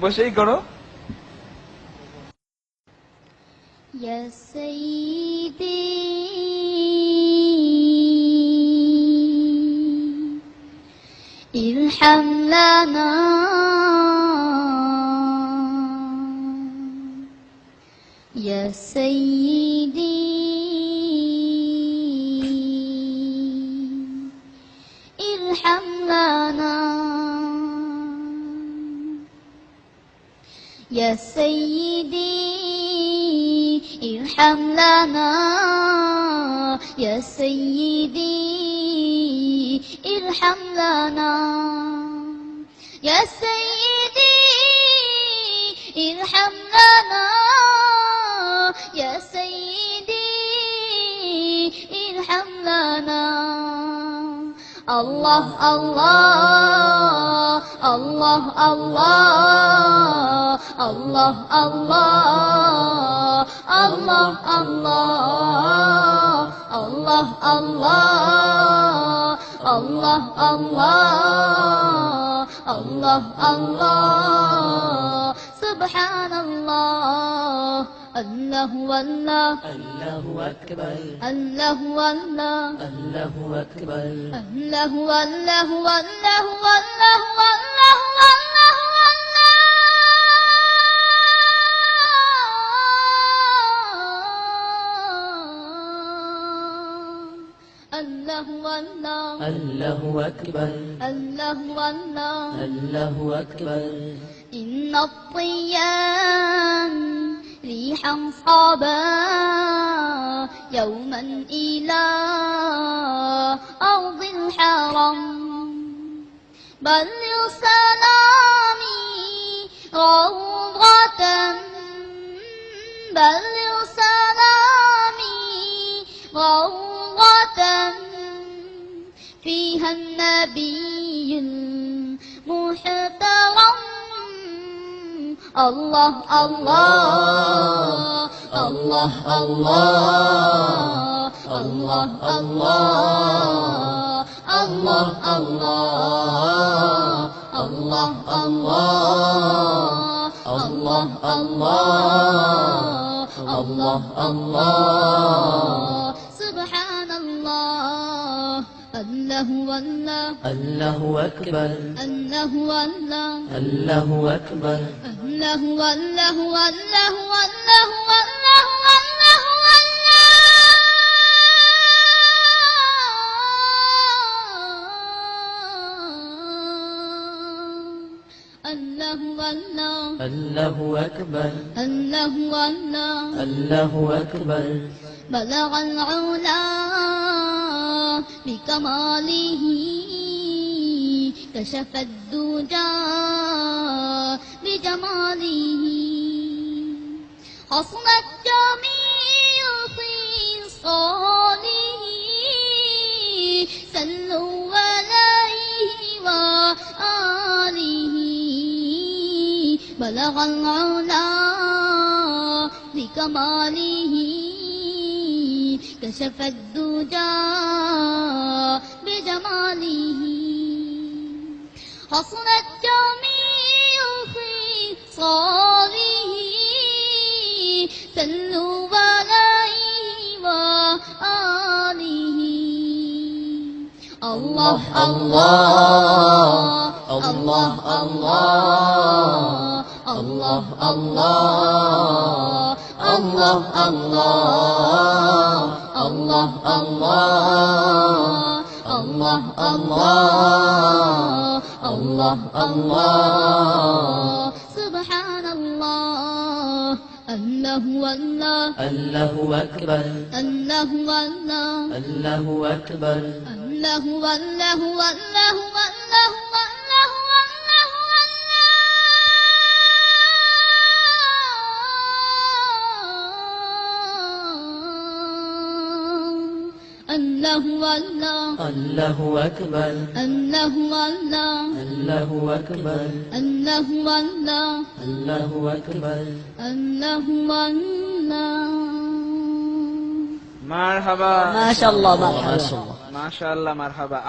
বসেই করো। يا سيدي ارحم لنا يا سيدي ارحم لنا يا سيدي ارحم لنا يا سيدي ارحم لنا يا سيدي ارحم لنا يا سيدي ارحم لنا الله الله الله الله الله الله الله الله الله الله الله الله الله سبحان الله الله والله الله أكبر الله والله الله أكبر الله والله والله والله والله والله الله والله الله أكبر الله والله الله أكبر إن الطيان ريحا صابا يوما إلى أرض الحرم بلغ سلامي روضة بلغ سلامي روضة فيها النبي المحترم الله الله الله الله الله الله الله الله الله الله الله سبحان الله الله والله الله أكبر الله والله الله أكبر الله والله والله والله والله والله والله الله أكبر الله والله الله أكبر بلغ العلا بكماله كشف الدجى بجماله حصلت جميع خصاله سلوا عليه وآله بلغ العلا بكماله كشف الدجى بجماله حصلت جميع خصاله سلوا عليه وآله الله الله الله الله الله الله الله الله الله الله الله الله سبحان الله الله والله الله أكبر الله والله الله أكبر الله والله والله والله والله الله والله الله أكبر الله والله الله أكبر الله والله الله أكبر الله والله মারহাবা ما شاء الله مرحبا মাশাআল্লাহ মারহাবা।